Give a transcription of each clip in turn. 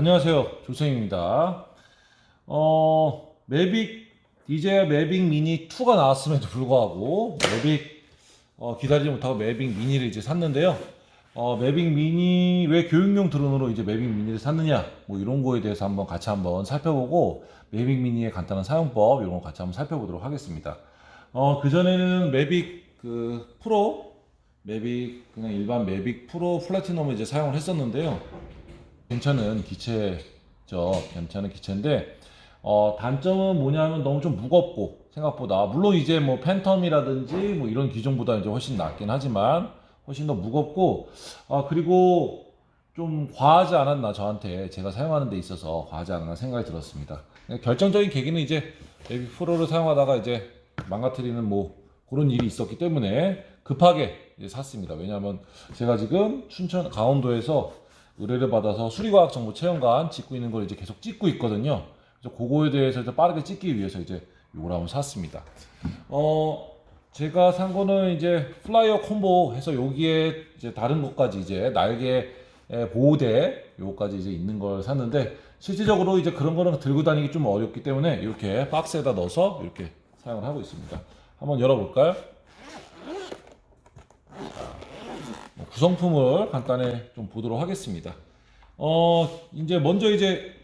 안녕하세요. 조생입니다. 매빅, DJI 매빅 미니 2가 나왔음에도 불구하고, 매빅, 기다리지 못하고 매빅 미니를 이제 샀는데요. 매빅 미니, 왜 교육용 드론으로 이제 매빅 미니를 샀느냐, 뭐 이런 거에 대해서 같이 한번 살펴보고, 매빅 미니의 간단한 사용법, 이런 거 같이 한번 살펴보도록 하겠습니다. 그전에는 매빅 프로, 매빅, 그냥 일반 매빅 프로 플래티넘을 이제 사용을 했었는데요. 괜찮은 기체죠. 괜찮은 기체인데 단점은 뭐냐면 너무 좀 무겁고 생각보다 물론 이제 뭐 팬텀이라든지 뭐 이런 기종보다 이제 훨씬 낫긴 하지만 훨씬 더 무겁고 그리고 좀 과하지 않았나 저한테 제가 사용하는 데 있어서 과하지 않았나 생각이 들었습니다. 결정적인 계기는 이제 에비 프로를 사용하다가 이제 망가뜨리는 뭐 그런 일이 있었기 때문에 급하게 이제 샀습니다. 왜냐하면 제가 지금 춘천 강원도에서 의뢰를 받아서 수리과학정보 체험관 찍고 있는 걸 이제 계속 찍고 있거든요. 그래서 그거에 대해서 이제 빠르게 찍기 위해서 이제 이걸 한번 샀습니다. 제가 산 거는 이제 플라이어 콤보 해서 여기에 이제 다른 것까지 이제 날개 보호대 요거까지 이제 있는 걸 샀는데 실질적으로 이제 그런 거는 들고 다니기 좀 어렵기 때문에 이렇게 박스에다 넣어서 이렇게 사용을 하고 있습니다. 한번 열어볼까요? 구성품을 간단히 좀 보도록 하겠습니다. 이제 먼저 이제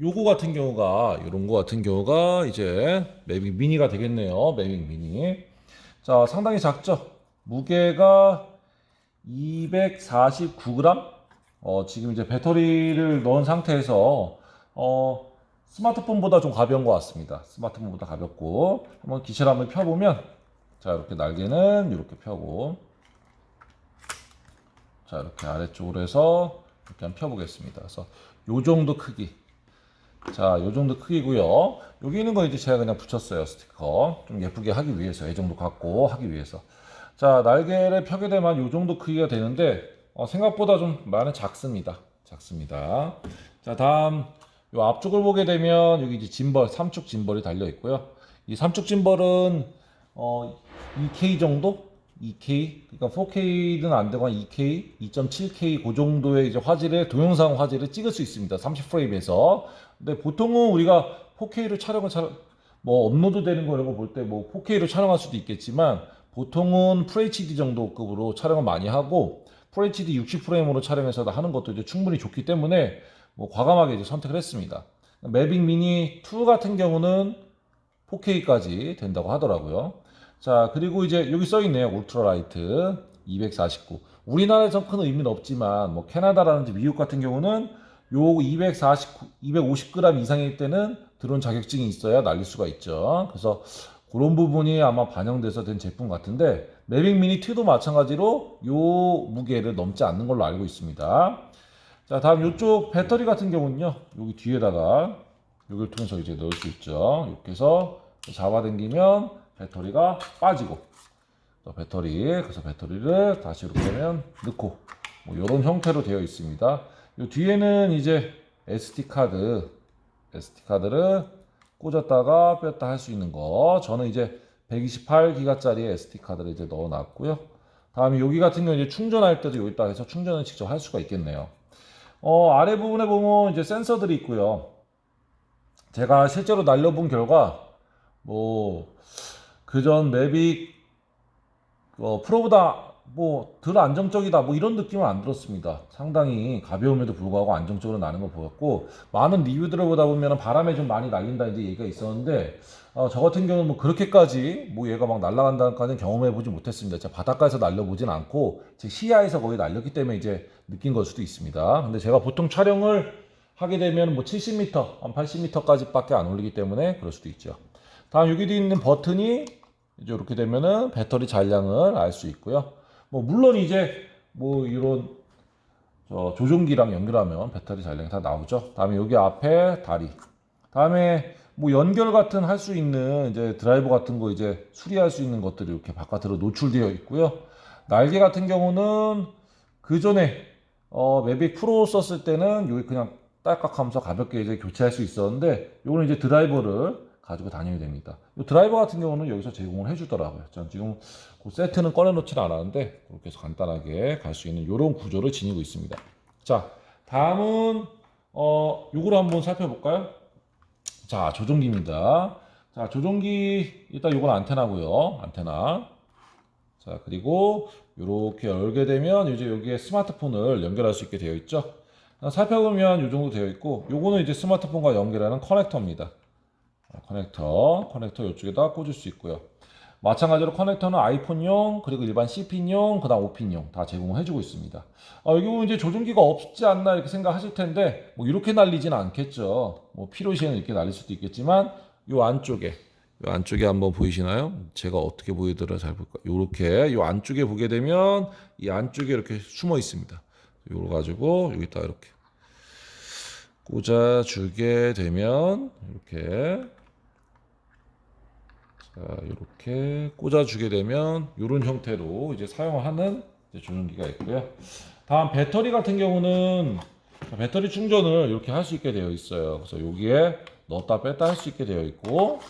요거 같은 경우가 이런 거 같은 경우가 이제 매빅 미니가 되겠네요. 매빅 미니. 자, 상당히 작죠. 무게가 249g. 지금 이제 배터리를 넣은 상태에서 스마트폰보다 좀 가벼운 것 같습니다. 스마트폰보다 가볍고 한번 기체를 한번 펴보면 자, 이렇게 날개는 이렇게 펴고 자, 이렇게 아래쪽으로 해서 이렇게 한번 펴보겠습니다. 그래서 요 정도 크기. 자, 요 정도 크기고요. 여기 있는 거 이제 제가 그냥 붙였어요. 스티커. 좀 예쁘게 하기 위해서. 이 정도 갖고 하기 위해서. 자, 날개를 펴게 되면 요 정도 크기가 되는데 생각보다 좀 많이 작습니다. 작습니다. 자, 다음 요 앞쪽을 보게 되면 여기 이제 짐벌, 삼축 짐벌이 달려 있고요. 이 삼축 짐벌은 2K 정도? 2K, 그러니까 4K는 안 되고 2K, 2.7K 그 정도의 이제 화질의 동영상 화질을 찍을 수 있습니다. 30프레임에서. 근데 보통은 우리가 4K로 뭐 업로드 되는 거 이런 거 볼 때 뭐 4K로 촬영할 수도 있겠지만 보통은 FHD 정도급으로 촬영을 많이 하고 FHD 60프레임으로 촬영해서 하는 것도 이제 충분히 좋기 때문에 뭐 과감하게 이제 선택을 했습니다. 매빅 미니 2 같은 경우는 4K까지 된다고 하더라고요. 자, 그리고 이제 여기 써 있네요. 울트라라이트 249. 우리나라에선 큰 의미는 없지만 뭐 캐나다라든지 미국 같은 경우는 요 249, 250g 이상일 때는 드론 자격증이 있어야 날릴 수가 있죠. 그래서 그런 부분이 아마 반영돼서 된 제품 같은데 매빅 미니 2도 마찬가지로 요 무게를 넘지 않는 걸로 알고 있습니다. 자, 다음 이쪽 배터리 같은 경우는요. 여기 뒤에다가 여기를 통해서 이제 넣을 수 있죠. 이렇게 해서 잡아당기면 배터리가 빠지고 또 그래서 배터리를 다시 이렇게 하면 넣고 뭐 이런 형태로 되어 있습니다. 이 뒤에는 이제 SD 카드를 꽂았다가 뺐다 할 수 있는 거. 저는 이제 128기가짜리 SD 카드를 이제 넣어 놨고요. 다음에 여기 같은 경우 이제 충전할 때도 여기다 해서 충전을 직접 할 수가 있겠네요. 아래 부분에 보면 이제 센서들이 있고요. 제가 실제로 날려본 결과 뭐 그전 매빅 프로보다 뭐 덜 안정적이다 뭐 이런 느낌은 안 들었습니다. 상당히 가벼움에도 불구하고 안정적으로 나는 걸 보였고 많은 리뷰들을 보다 보면 바람에 좀 많이 날린다 이제 얘기가 있었는데 저 같은 경우는 뭐 그렇게까지 뭐 얘가 막 날아간다까지는 경험해 보지 못했습니다. 제가 바닷가에서 날려보진 않고 제 시야에서 거의 날렸기 때문에 이제 느낀 걸 수도 있습니다. 근데 제가 보통 촬영을 하게 되면 뭐 70m, 한 80m까지밖에 안 올리기 때문에 그럴 수도 있죠. 다음 여기도 있는 버튼이 이제 이렇게 되면은 배터리 잔량을 알 수 있고요. 뭐 물론 이제 뭐 이런 조종기랑 연결하면 배터리 잔량이 다 나오죠. 다음에 여기 앞에 다리. 다음에 뭐 연결 같은 할 수 있는 이제 드라이버 같은 거 이제 수리할 수 있는 것들이 이렇게 바깥으로 노출되어 있고요. 날개 같은 경우는 그 전에 매빅 프로 썼을 때는 여기 그냥 딸깍하면서 가볍게 이제 교체할 수 있었는데 요거는 이제 드라이버를 가지고 다녀야 됩니다. 이 드라이버 같은 경우는 여기서 제공을 해주더라고요. 전 지금 그 세트는 꺼내놓지는 않았는데 그렇게 해서 간단하게 갈 수 있는 이런 구조를 지니고 있습니다. 자, 다음은 요거를 한번 살펴볼까요? 자, 조종기입니다. 자, 조종기 일단 요건 안테나고요. 안테나. 자, 그리고 이렇게 열게 되면 이제 여기에 스마트폰을 연결할 수 있게 되어 있죠. 살펴보면 이 정도 되어 있고, 요거는 이제 스마트폰과 연결하는 커넥터입니다. 커넥터 이쪽에다 꽂을 수 있고요. 마찬가지로 커넥터는 아이폰용, 그리고 일반 C핀용, 그 다음 O핀용 다 제공해주고 있습니다. 여기 보면 이제 조종기가 없지 않나 이렇게 생각하실 텐데, 뭐 이렇게 날리지는 않겠죠. 뭐 필요시에는 이렇게 날릴 수도 있겠지만, 요 안쪽에 한번 보이시나요? 제가 어떻게 보이더라 잘 볼까? 요렇게 요 안쪽에 보게 되면 이 안쪽에 이렇게 숨어 있습니다. 요거 가지고 여기다 이렇게 꽂아 주게 되면 이렇게 자, 이렇게 꽂아 주게 되면 이런 형태로 이제 사용하는 이제 조종기가 있고요. 다음 배터리 같은 경우는 배터리 충전을 이렇게 할 수 있게 되어 있어요. 그래서 여기에 넣었다 뺐다 할 수 있게 되어 있고,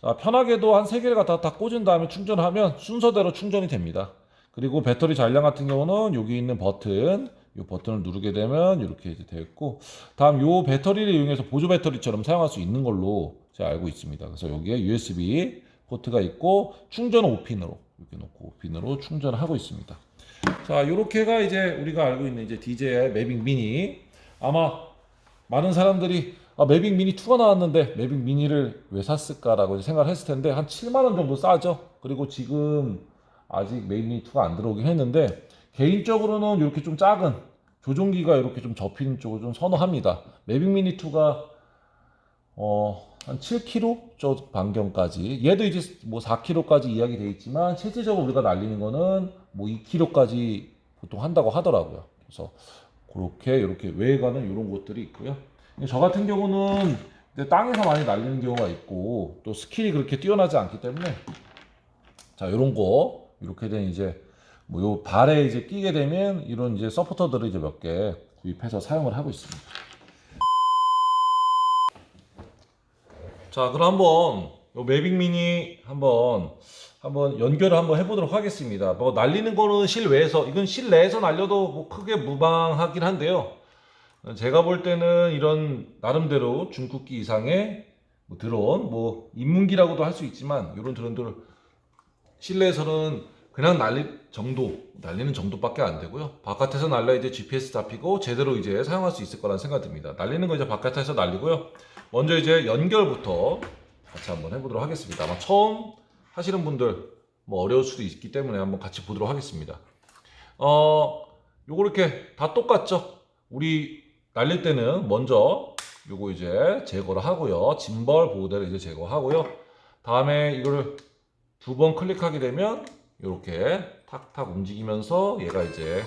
자, 편하게도 한 3개를 갖다 다 꽂은 다음에 충전하면 순서대로 충전이 됩니다. 그리고 배터리 잔량 같은 경우는 여기 있는 버튼, 이 버튼을 누르게 되면 이렇게 이제 되어 있고, 다음 이 배터리를 이용해서 보조 배터리처럼 사용할 수 있는 걸로 제가 알고 있습니다. 그래서 여기에 USB 포트가 있고 충전은 5핀으로 이렇게 놓고 5핀으로 충전을 하고 있습니다. 자, 이렇게가 이제 우리가 알고 있는 이제 DJI 매빅 미니. 아마 많은 사람들이 매빅 미니 2가 나왔는데 매빅 미니를 왜 샀을까라고 생각을 했을 텐데 한 7만 원 정도 싸죠. 그리고 지금 아직 매빅 미니 2가 안 들어오긴 했는데 개인적으로는 이렇게 좀 작은 조종기가 이렇게 좀 접히는 쪽을 좀 선호합니다. 매빅 미니 2가 한 7km 저 반경까지, 얘도 이제 뭐 4km까지 이야기 돼 있지만 실질적으로 우리가 날리는 거는 뭐 2km까지 보통 한다고 하더라고요. 그래서 그렇게 이렇게 외관은 이런 것들이 있고요. 저 같은 경우는 땅에서 많이 날리는 경우가 있고 또 스킬이 그렇게 뛰어나지 않기 때문에 자, 이런 거 이렇게 된 이제 뭐 요 발에 이제 끼게 되면 이런 이제 서포터들을 이제 몇 개 구입해서 사용을 하고 있습니다. 자, 그럼 한번 요 매빅 미니 한번 연결을 한번 해보도록 하겠습니다. 뭐 날리는 거는 실외에서, 이건 실내에서 날려도 뭐 크게 무방하긴 한데요. 제가 볼 때는 이런 나름대로 중국기 이상의 뭐 드론, 뭐 인문기라고도 할 수 있지만 이런 드론들 실내에서는 그냥 날리는 정도밖에 안 되고요. 바깥에서 날려 이제 GPS 잡히고 제대로 이제 사용할 수 있을 거라는 생각이 듭니다. 날리는 거 이제 바깥에서 날리고요. 먼저 이제 연결부터 같이 한번 해보도록 하겠습니다. 아마 처음 하시는 분들 뭐 어려울 수도 있기 때문에 한번 같이 보도록 하겠습니다. 요거 이렇게 다 똑같죠? 우리 날릴 때는 먼저 요거 이제 제거를 하고요. 짐벌 보호대를 이제 제거하고요. 다음에 이거를 2번 클릭하게 되면 이렇게 탁탁 움직이면서 얘가 이제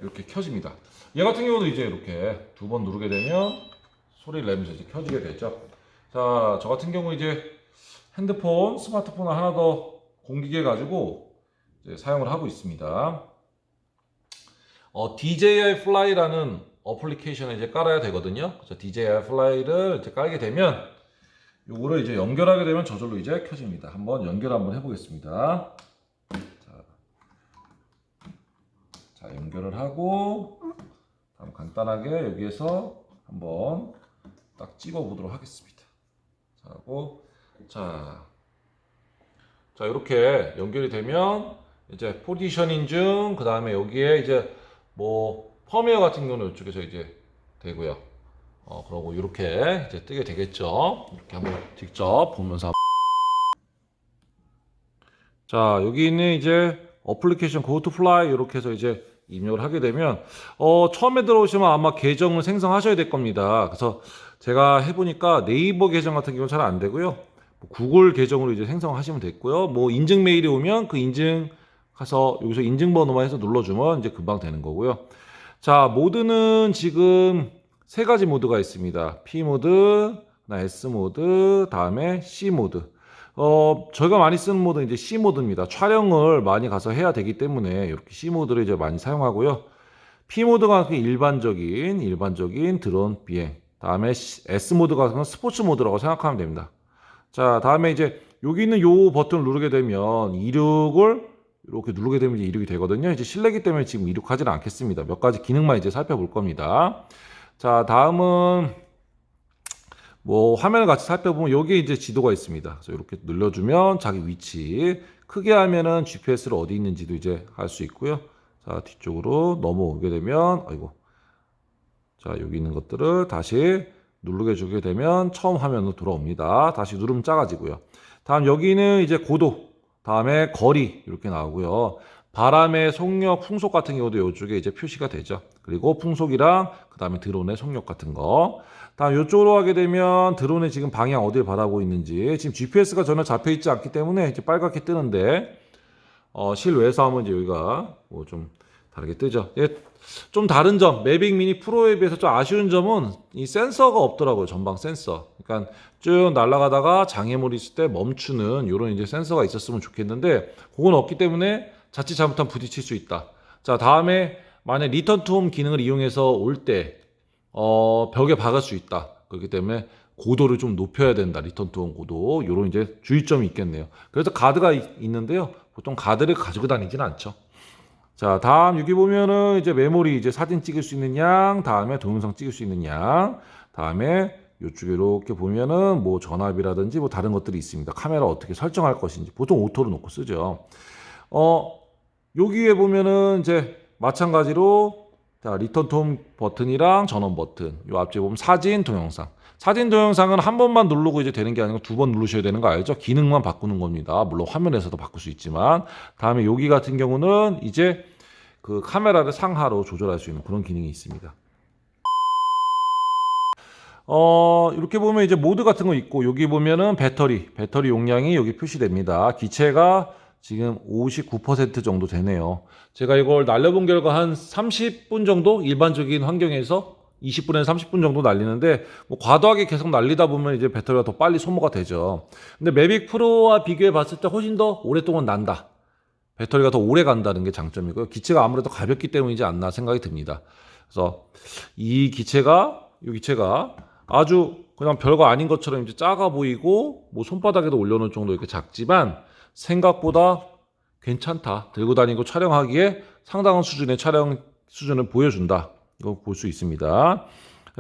이렇게 켜집니다. 얘 같은 경우도 이제 이렇게 2번 누르게 되면 소리를 내면서 이제 켜지게 되죠. 자, 저 같은 경우 이제 핸드폰, 스마트폰을 하나 더 공기해 가지고 이제 사용을 하고 있습니다. DJI Fly라는 어플리케이션을 이제 깔아야 되거든요. 그래서 DJI Fly를 이제 깔게 되면 요거를 이제 연결하게 되면 저절로 이제 켜집니다. 한번 연결 한번 해보겠습니다. 자, 연결을 하고 다음 간단하게 여기에서 한번 딱 찍어 보도록 하겠습니다. 자, 하고 자, 이렇게 연결이 되면 이제 포지션 인증, 그 다음에 여기에 이제 뭐 펌웨어 같은 경우는 이쪽에서 이제 되고요. 그러고 이렇게 이제 뜨게 되겠죠. 이렇게 한번 직접 보면서. 자, 여기 있는 이제 어플리케이션 Go to Fly 이렇게 해서 이제 입력을 하게 되면 처음에 들어오시면 아마 계정을 생성하셔야 될 겁니다. 그래서 제가 해보니까 네이버 계정 같은 경우는 잘 안 되고요. 구글 계정으로 이제 생성하시면 됐고요. 뭐 인증 메일이 오면 그 인증 가서 여기서 인증번호만 해서 눌러주면 이제 금방 되는 거고요. 자, 모드는 지금 3가지 모드가 있습니다. P 모드, S 모드, 다음에 C 모드. 저희가 많이 쓰는 모드는 이제 C 모드입니다. 촬영을 많이 가서 해야 되기 때문에 이렇게 C 모드를 이제 많이 사용하고요. P 모드가 일반적인 드론 비행. 다음에 S 모드가 스포츠 모드라고 생각하면 됩니다. 자, 다음에 이제 여기 있는 요 버튼을 누르게 되면 이륙을 이렇게 누르게 되면 이제 이륙이 되거든요. 이제 실내기 때문에 지금 이륙하지는 않겠습니다. 몇 가지 기능만 이제 살펴볼 겁니다. 자, 다음은 뭐 화면을 같이 살펴보면 여기에 이제 지도가 있습니다. 그래서 이렇게 눌러주면 자기 위치 크게 하면은 GPS를 어디 있는지도 이제 알 수 있고요. 자, 뒤쪽으로 넘어오게 되면 아이고. 자, 여기 있는 것들을 다시 누르게 주게 되면 처음 화면으로 돌아옵니다. 다시 누르면 작아지고요. 다음 여기는 이제 고도, 다음에 거리 이렇게 나오고요. 바람의 속력, 풍속 같은 경우도 이쪽에 이제 표시가 되죠. 그리고 풍속이랑 그 다음에 드론의 속력 같은 거. 다음 이쪽으로 가게 되면 드론의 지금 방향 어디를 바라보고 있는지 지금 GPS가 전혀 잡혀 있지 않기 때문에 이제 빨갛게 뜨는데 실외에서 하면 이제 여기가 뭐 좀 다르게 뜨죠. 예, 좀 다른 점, 매빅 미니 프로에 비해서 좀 아쉬운 점은 이 센서가 없더라고요. 전방 센서. 그러니까 쭉 날아가다가 장애물이 있을 때 멈추는 이런 이제 센서가 있었으면 좋겠는데 그건 없기 때문에 자칫 잘못하면 부딪힐 수 있다. 자, 다음에 만약 리턴 투 홈 기능을 이용해서 올 때 벽에 박을 수 있다. 그렇기 때문에 고도를 좀 높여야 된다. 리턴 투 홈 고도. 이런 이제 주의점이 있겠네요. 그래서 가드가 있는데요. 보통 가드를 가지고 다니지는 않죠. 자, 다음 여기 보면은 이제 메모리 이제 사진 찍을 수 있는 양, 다음에 동영상 찍을 수 있는 양, 다음에 이쪽에 이렇게 보면은 뭐 전압이라든지 뭐 다른 것들이 있습니다. 카메라 어떻게 설정할 것인지 보통 오토로 놓고 쓰죠. 여기에 보면은 이제 마찬가지로 자, 리턴 톰 버튼이랑 전원 버튼. 요 앞쪽에 보면 사진, 동영상. 사진, 동영상은 한 번만 누르고 이제 되는 게 아니고 두 번 누르셔야 되는 거 알죠? 기능만 바꾸는 겁니다. 물론 화면에서도 바꿀 수 있지만. 다음에 여기 같은 경우는 이제 그 카메라를 상하로 조절할 수 있는 그런 기능이 있습니다. 이렇게 보면 이제 모드 같은 거 있고 여기 보면은 배터리 용량이 여기 표시됩니다. 기체가 지금 59% 정도 되네요. 제가 이걸 날려본 결과 한 30분 정도 일반적인 환경에서 20분에서 30분 정도 날리는데 뭐 과도하게 계속 날리다 보면 이제 배터리가 더 빨리 소모가 되죠. 근데 매빅 프로와 비교해 봤을 때 훨씬 더 오랫동안 난다. 배터리가 더 오래 간다는 게 장점이고요. 기체가 아무래도 가볍기 때문이지 않나 생각이 듭니다. 그래서 이 기체가 아주 그냥 별거 아닌 것처럼 이제 작아 보이고 뭐 손바닥에도 올려놓을 정도 이렇게 작지만 생각보다 괜찮다. 들고 다니고 촬영하기에 상당한 수준의 촬영 수준을 보여준다. 이거 볼 수 있습니다.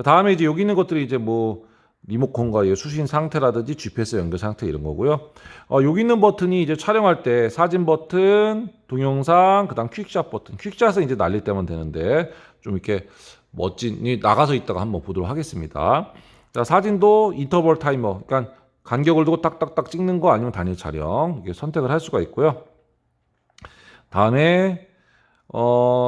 다음에 이제 여기 있는 것들이 이제 뭐 리모컨과의 수신 상태라든지 GPS 연결 상태 이런 거고요. 여기 있는 버튼이 이제 촬영할 때 사진 버튼, 동영상, 그다음 퀵샷 버튼. 퀵샷은 이제 날릴 때만 되는데 좀 이렇게 멋진 나가서 있다가 한번 보도록 하겠습니다. 자, 사진도 인터벌 타이머, 그러니까 간격을 두고 딱딱딱 찍는 거 아니면 단일 촬영 이렇게 선택을 할 수가 있고요. 다음에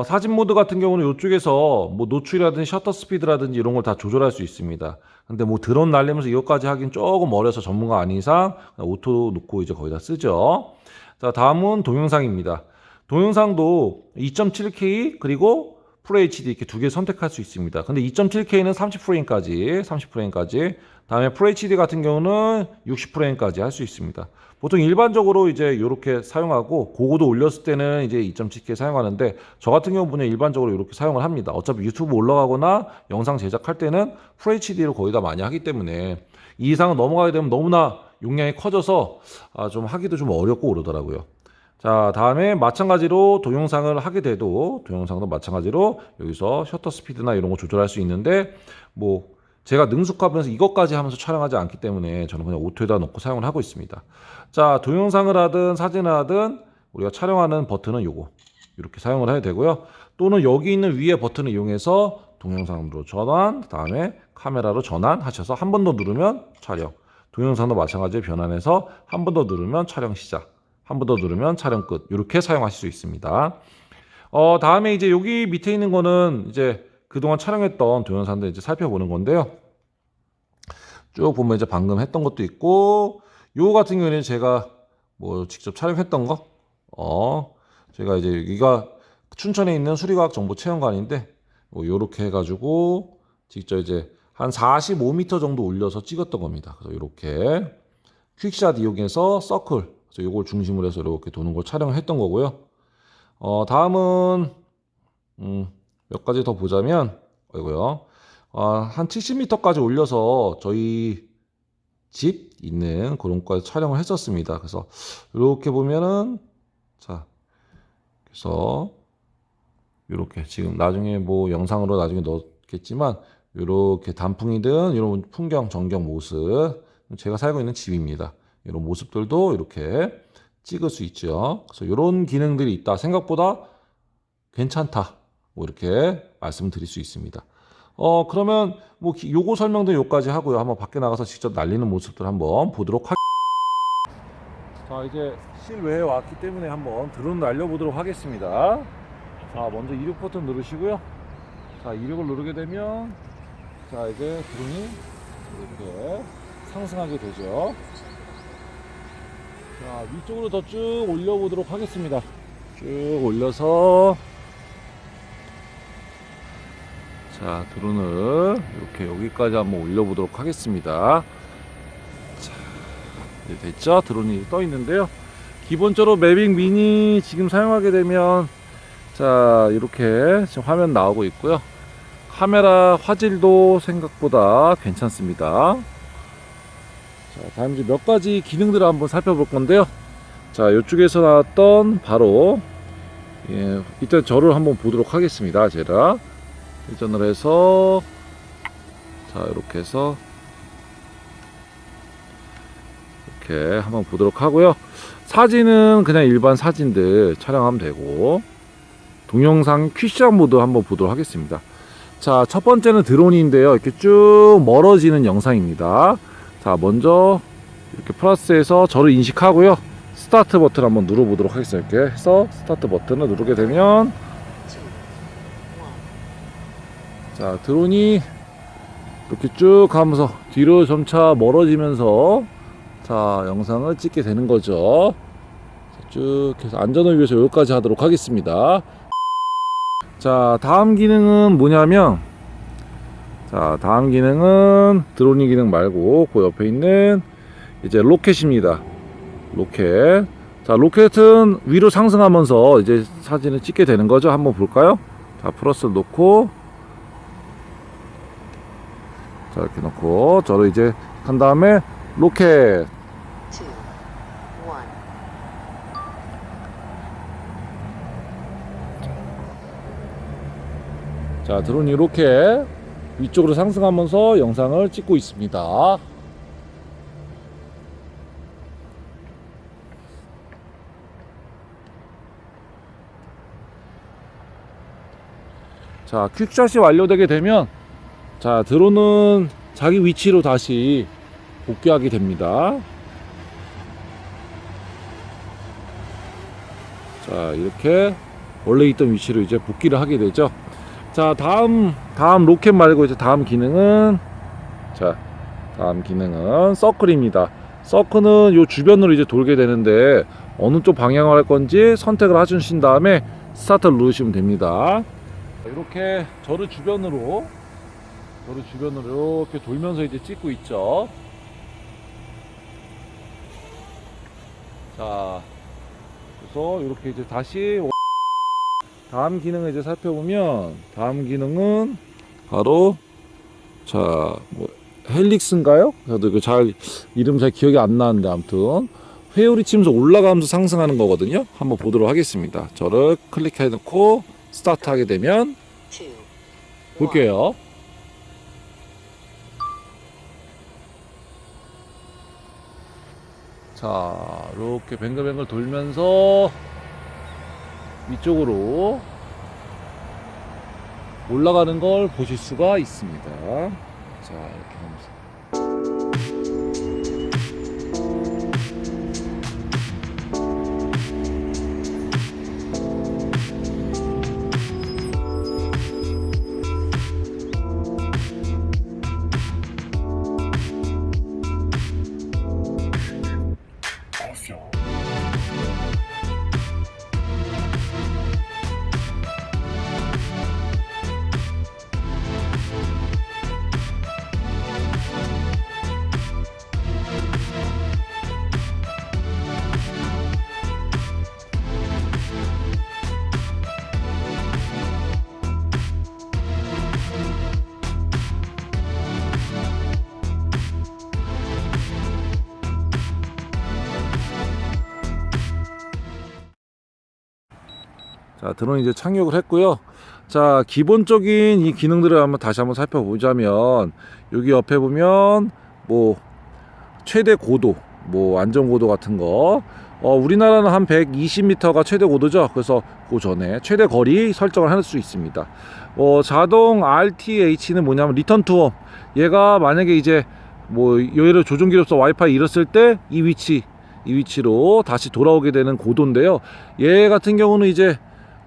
사진 모드 같은 경우는 이쪽에서 뭐 노출이라든지 셔터 스피드라든지 이런 걸 다 조절할 수 있습니다. 근데 뭐 드론 날리면서 이것까지 하긴 조금 어려서 전문가 아닌 이상 오토 놓고 이제 거의 다 쓰죠. 자, 다음은 동영상입니다. 동영상도 2.7K 그리고 FHD 이렇게 두 개 선택할 수 있습니다. 근데 2.7K는 30프레임까지, 다음에 FHD 같은 경우는 60프레임까지 할 수 있습니다. 보통 일반적으로 이제 이렇게 사용하고 고고도 올렸을 때는 이제 2.7K 사용하는데 저 같은 경우는 일반적으로 이렇게 사용을 합니다. 어차피 유튜브 올라가거나 영상 제작할 때는 FHD로 거의 다 많이 하기 때문에 이 이상은 넘어가게 되면 너무나 용량이 커져서 좀 하기도 좀 어렵고 그러더라고요. 자, 다음에 마찬가지로 동영상을 하게 돼도 동영상도 마찬가지로 여기서 셔터 스피드나 이런 거 조절할 수 있는데 뭐 제가 능숙하면서 이것까지 하면서 촬영하지 않기 때문에 저는 그냥 오토에다 놓고 사용을 하고 있습니다. 자, 동영상을 하든 사진을 하든 우리가 촬영하는 버튼은 요거 이렇게 사용을 해야 되고요. 또는 여기 있는 위에 버튼을 이용해서 동영상으로 전환, 다음에 카메라로 전환하셔서 한 번 더 누르면 촬영. 동영상도 마찬가지로 변환해서 한 번 더 누르면 촬영 시작. 한 번 더 누르면 촬영 끝. 이렇게 사용하실 수 있습니다. 다음에 이제 여기 밑에 있는 거는 이제 그동안 촬영했던 동영상들 이제 살펴보는 건데요. 쭉 보면 이제 방금 했던 것도 있고, 요 같은 경우에는 제가 뭐 직접 촬영했던 거, 제가 이제 여기가 춘천에 있는 수리과학 정보 체험관인데, 뭐 요렇게 해가지고 직접 이제 한 45m 정도 올려서 찍었던 겁니다. 그래서 이렇게 퀵샷 이용해서 서클, 그래서 요걸 중심으로 해서 이렇게 도는 걸 촬영을 했던 거고요. 다음은 몇 가지 더 보자면, 이거요. 한 70m까지 올려서 저희 집 있는 그런 거까지 촬영을 했었습니다. 그래서 이렇게 보면은 자, 그래서 이렇게 지금 나중에 뭐 영상으로 나중에 넣겠지만 이렇게 단풍이든 이런 풍경, 전경 모습, 제가 살고 있는 집입니다. 이런 모습들도 이렇게 찍을 수 있죠. 그래서 이런 기능들이 있다. 생각보다 괜찮다. 뭐 이렇게 말씀드릴 수 있습니다. 그러면 뭐 요거 설명도 요까지 하고요. 한번 밖에 나가서 직접 날리는 모습들 한번 보도록 하겠습니다. 자, 이제 실외에 왔기 때문에 한번 드론 날려보도록 하겠습니다. 자, 먼저 이륙 버튼 누르시고요. 자, 이륙을 누르게 되면 자, 이제 드론이 이렇게 상승하게 되죠. 자, 위쪽으로 더 쭉 올려보도록 하겠습니다. 쭉 올려서 자, 드론을 이렇게 여기까지 한번 올려보도록 하겠습니다. 자, 이제 됐죠? 드론이 떠 있는데요. 기본적으로 매빅 미니 지금 사용하게 되면 자, 이렇게 지금 화면 나오고 있고요. 카메라 화질도 생각보다 괜찮습니다. 자, 다음 이제 몇 가지 기능들을 한번 살펴볼 건데요. 자, 이쪽에서 나왔던 바로 일단 저를 한번 보도록 하겠습니다. 제가 회전을 해서 자, 이렇게 해서 이렇게 한번 보도록 하고요. 사진은 그냥 일반 사진들 촬영하면 되고, 동영상 퀵샷 모드 한번 보도록 하겠습니다. 자, 첫 번째는 드론인데요. 이렇게 쭉 멀어지는 영상입니다. 자, 먼저 이렇게 플러스해서 저를 인식하고요. 스타트 버튼 한번 눌러보도록 하겠습니다. 이렇게 해서 스타트 버튼을 누르게 되면 자, 드론이 이렇게 쭉 가면서 뒤로 점차 멀어지면서 자, 영상을 찍게 되는 거죠. 자, 쭉 해서 안전을 위해서 여기까지 하도록 하겠습니다. 자, 다음 기능은 뭐냐면, 자, 다음 기능은 드론이 기능 말고 그 옆에 있는 이제 로켓입니다. 로켓. 자, 로켓은 위로 상승하면서 이제 사진을 찍게 되는 거죠. 한번 볼까요? 자, 플러스를 놓고, 자, 이렇게 놓고 저를 이제 한 다음에 로켓. 자, 드론이 이렇게 위쪽으로 상승하면서 영상을 찍고 있습니다. 자, 퀵샷이 완료되게 되면 자, 드론은 자기 위치로 다시 복귀하게 됩니다. 자, 이렇게 원래 있던 위치로 이제 복귀를 하게 되죠. 자, 다음 로켓 말고 이제 다음 기능은 자, 다음 기능은 서클입니다. 서클은 요 주변으로 이제 돌게 되는데 어느 쪽 방향을 할 건지 선택을 해주신 다음에 스타트를 누르시면 됩니다. 이렇게 저를 주변으로 이렇게 돌면서 이제 찍고 있죠. 자, 그래서 이렇게 이제 다시 다음 기능을 이제 살펴보면 다음 기능은 바로 자, 뭐 헬릭스인가요? 저도 이거 이름 잘 기억이 안 나는데 아무튼 회오리 치면서 올라가면서 상승하는 거거든요. 한번 보도록 하겠습니다. 저를 클릭해 놓고 스타트 하게 되면 볼게요. 자, 이렇게 뱅글뱅글 돌면서 위쪽으로 올라가는 걸 보실 수가 있습니다. 자, 이렇게 하면서 자, 드론 이제 착륙을 했고요. 자, 기본적인 이 기능들을 다시 한번 살펴보자면, 여기 옆에 보면 뭐 최대 고도, 뭐 안전 고도 같은 거, 우리나라는 한 120m가 최대 고도죠. 그래서 그 전에 최대 거리 설정을 할 수 있습니다. 자동 RTH는 뭐냐면 리턴 투 홈. 얘가 만약에 이제 뭐 얘를 조종기로 써 와이파이 잃었을 때 이 위치로 다시 돌아오게 되는 고도인데요. 얘 같은 경우는 이제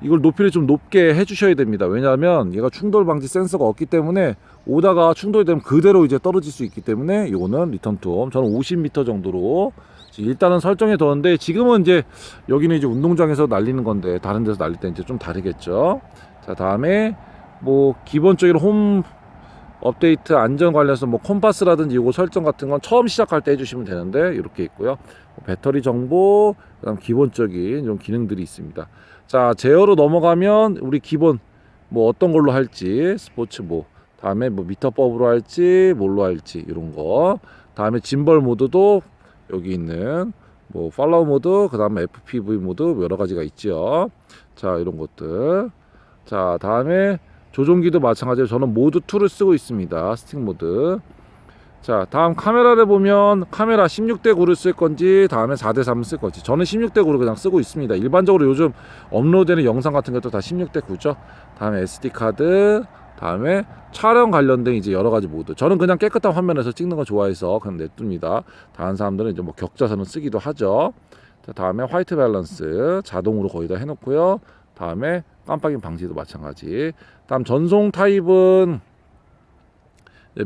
이걸 높이를 좀 높게 해주셔야 됩니다. 왜냐하면 얘가 충돌 방지 센서가 없기 때문에 오다가 충돌이 되면 그대로 이제 떨어질 수 있기 때문에 이거는 리턴 투 홈. 저는 50m 정도로 일단은 설정해 뒀는데, 지금은 이제 여기는 이제 운동장에서 날리는 건데 다른 데서 날릴 때 이제 좀 다르겠죠. 자, 다음에 뭐 기본적으로 홈 업데이트 안전 관련해서 뭐 콤파스라든지 이거 설정 같은 건 처음 시작할 때 해주시면 되는데 이렇게 있고요. 배터리 정보, 그다음 기본적인 이런 기능들이 있습니다. 자, 제어로 넘어가면 우리 기본 뭐 어떤 걸로 할지, 스포츠 뭐, 다음에 뭐 미터법으로 할지 뭘로 할지 이런 거, 다음에 짐벌 모드도 여기 있는 뭐 팔로우 모드, 그 다음에 FPV 모드 여러 가지가 있죠. 자, 이런 것들. 자, 다음에 조종기도 마찬가지로 저는 모드 2를 쓰고 있습니다. 스틱 모드. 자, 다음 카메라를 보면 카메라 16대 9를 쓸 건지 다음에 4대 3을 쓸 건지, 저는 16대 9를 그냥 쓰고 있습니다. 일반적으로 요즘 업로드되는 영상 같은 것도 다 16대 9죠. 다음에 SD 카드, 다음에 촬영 관련된 이제 여러 가지 모드. 저는 그냥 깨끗한 화면에서 찍는 거 좋아해서 그냥 냅둡니다. 다른 사람들은 이제 뭐 격자선을 쓰기도 하죠. 자, 다음에 화이트 밸런스 자동으로 거의 다 해놓고요. 다음에 깜빡이 방지도 마찬가지. 다음 전송 타입은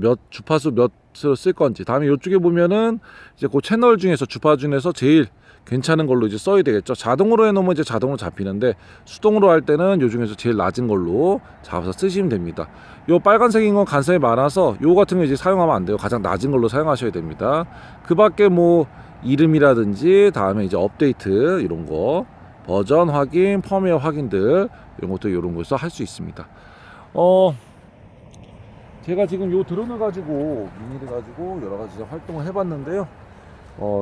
몇 주파수 몇을 쓸 건지. 다음에 이쪽에 보면은 이제 그 채널 중에서 주파 중에서 제일 괜찮은 걸로 이제 써야 되겠죠. 자동으로 해놓으면 이제 자동으로 잡히는데 수동으로 할 때는 요 중에서 제일 낮은 걸로 잡아서 쓰시면 됩니다. 요 빨간색인 건 간섭이 많아서 요 같은 거 이제 사용하면 안 돼요. 가장 낮은 걸로 사용하셔야 됩니다. 그 밖에 뭐 이름이라든지 다음에 이제 업데이트 이런 거, 버전 확인, 펌웨어 확인들 이런 것도 이런 거에서 할 수 있습니다. 제가 지금 요 드론을 가지고 미니를 가지고 여러 가지 활동을 해봤는데요.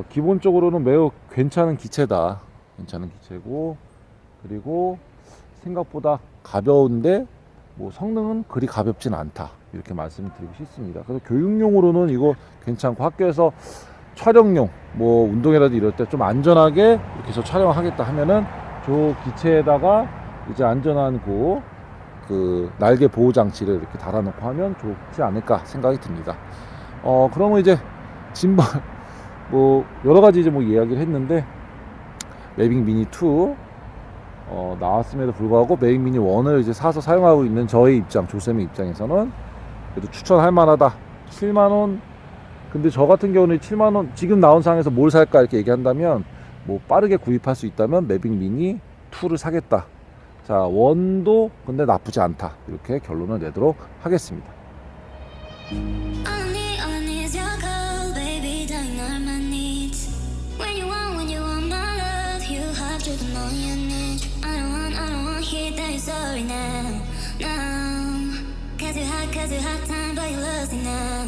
기본적으로는 매우 괜찮은 기체다. 괜찮은 기체고, 그리고 생각보다 가벼운데 뭐 성능은 그리 가볍진 않다. 이렇게 말씀을 드리고 싶습니다. 그래서 교육용으로는 이거 괜찮고, 학교에서 촬영용 뭐 운동이라도 이럴 때 좀 안전하게 이렇게 해서 촬영을 하겠다 하면은 저 기체에다가 이제 안전한 그 날개 보호 장치를 이렇게 달아놓고 하면 좋지 않을까 생각이 듭니다. 그러면 이제 짐벌 뭐 여러 가지 이제 뭐 이야기를 했는데, 매빅 미니 2 나왔음에도 불구하고 매빅 미니 1을 이제 사서 사용하고 있는 저의 입장, 조쌤의 입장에서는 그래도 추천할 만하다. 7만원. 근데 저 같은 경우는 7만원 지금 나온 상황에서 뭘 살까 이렇게 얘기한다면, 뭐 빠르게 구입할 수 있다면 매빅 미니 2를 사겠다. 자, 1도 근데 나쁘지 않다. 이렇게 결론을 내도록 하겠습니다. Sorry now, cause you hot time, but you lost it now.